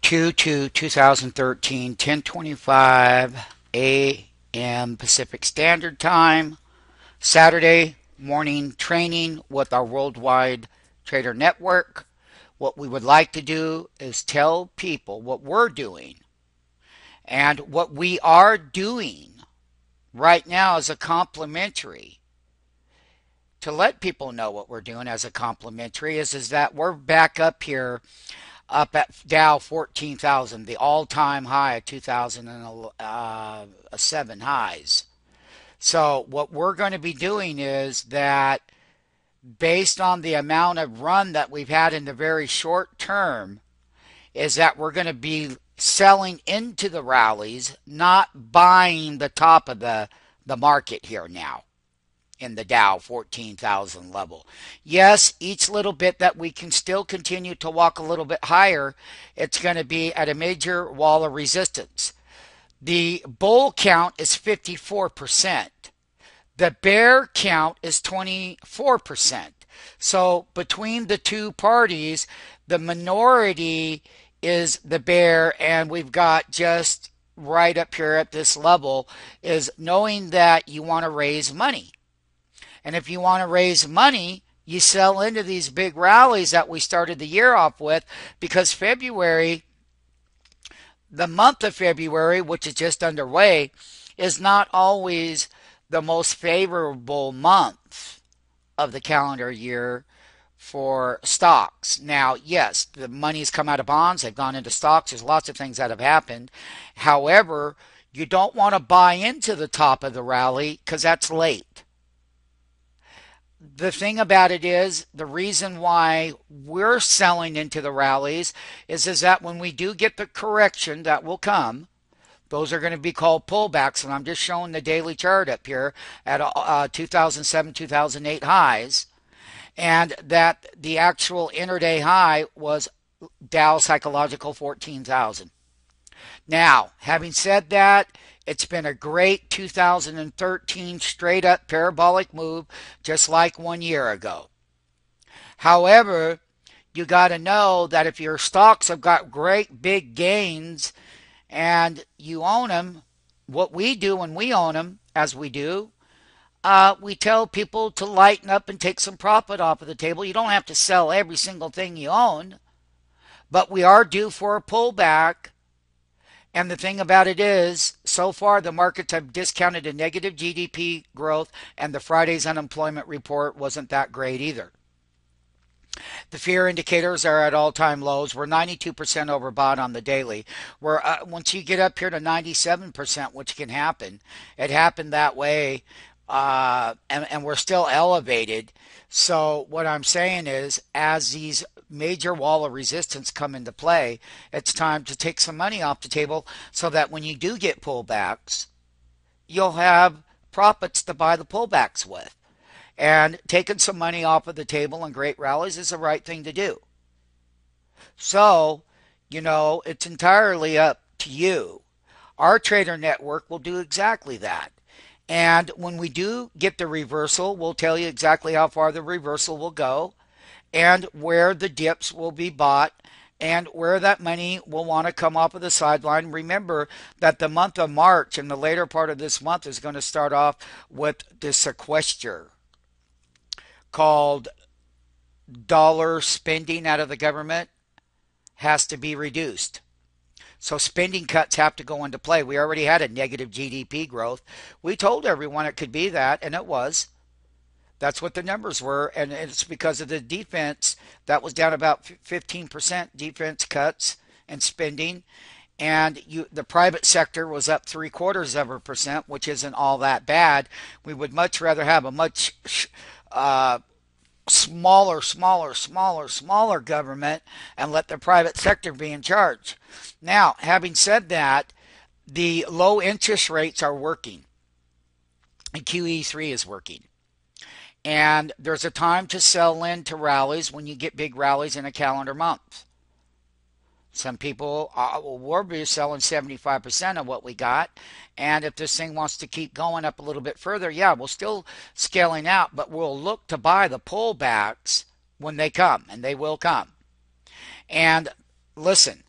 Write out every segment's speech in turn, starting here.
2/2/2013, 10:25 a.m. Pacific Standard Time, Saturday morning training with our Worldwide Trader Network. What we would like to do is tell people what we're doing, and what we are doing right now as a complimentary. To let people know what we're doing as a complimentary is that we're back up here up at Dow 14,000, the all-time high of 2007 highs. So what we're going to be doing is that based on the amount of run that we've had in the very short term, is that we're going to be selling into the rallies, not buying the top of the market here now in the Dow 14,000 level. Yes, each little bit that we can still continue to walk a little bit higher, it's going to be at a major wall of resistance. The bull count is 54%. The bear count is 24%. So between the two parties, the minority is the bear, and we've got just right up here at this level is knowing that you want to raise money. And if you want to raise money, you sell into these big rallies that we started the year off with, because February, the month of February, which is just underway, is not always the most favorable month of the calendar year for stocks. Now, yes, the money's come out of bonds, they've gone into stocks, there's lots of things that have happened. However, you don't want to buy into the top of the rally because that's late. The thing about it is, the reason why we're selling into the rallies is that when we do get the correction that will come, those are going to be called pullbacks, and I'm just showing the daily chart up here at 2007, 2008 highs, and that the actual intraday high was Dow Psychological 14,000. Now, having said that, it's been a great 2013 straight up parabolic move, just like 1 year ago. However, you got to know that if your stocks have got great big gains and you own them, what we do when we own them, as we do, we tell people to lighten up and take some profit off of the table. You don't have to sell every single thing you own, but we are due for a pullback. And the thing about it is, so far the markets have discounted a negative GDP growth, and the Friday's unemployment report wasn't that great either. The fear indicators are at all-time lows. We're 92% overbought on the daily. Once you get up here to 97%, which can happen, it happened that way, and we're still elevated. So what I'm saying is, as these major wall of resistance come into play, it's time to take some money off the table so that when you do get pullbacks, you'll have profits to buy the pullbacks with. And taking some money off of the table in great rallies is the right thing to do. So, it's entirely up to you. Our trader network will do exactly that. And when we do get the reversal, we'll tell you exactly how far the reversal will go, and where the dips will be bought, and where that money will want to come off of the sideline. Remember that the month of March and the later part of this month is going to start off with the sequester called dollar spending out of the government has to be reduced. So spending cuts have to go into play. We already had a negative GDP growth. We told everyone it could be that, and it was. That's what the numbers were, and it's because of the defense that was down about 15% defense cuts and spending, and the private sector was up 0.75%, which isn't all that bad. We would much rather have a much smaller government and let the private sector be in charge. Now, having said that, the low interest rates are working, and QE3 is working. And there's a time to sell into rallies when you get big rallies in a calendar month. Some people will be selling 75% of what we got. And if this thing wants to keep going up a little bit further, yeah, we'll still scaling out, but we'll look to buy the pullbacks when they come, and they will come. And listen,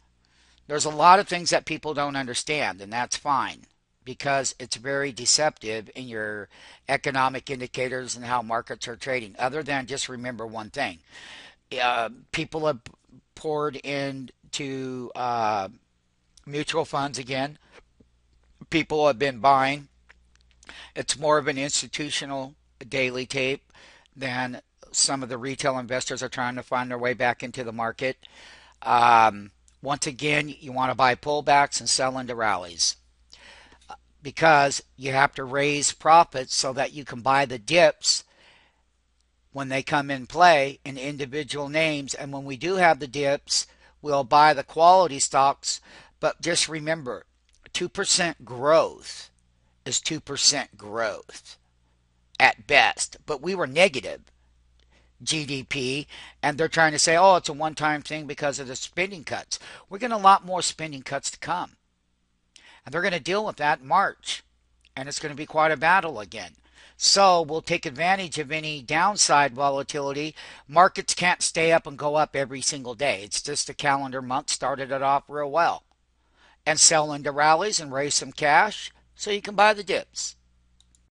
There's a lot of things that people don't understand, and that's fine because it's very deceptive in your economic indicators and how markets are trading. Other than just remember one thing, people have poured into mutual funds again. People have been buying. It's more of an institutional daily tape than some of the retail investors are trying to find their way back into the market. Um, Once again, you want to buy pullbacks and sell into rallies because you have to raise profits so that you can buy the dips when they come in play in individual names. And when we do have the dips, we'll buy the quality stocks. But just remember, 2% growth is 2% growth at best. But we were negative GDP, and they're trying to say, oh, it's a one time thing because of the spending cuts. We're getting a lot more spending cuts to come. And they're going to deal with that in March. And it's going to be quite a battle again. So we'll take advantage of any downside volatility. Markets can't stay up and go up every single day. It's just a calendar month started it off real well. And sell into rallies and raise some cash so you can buy the dips.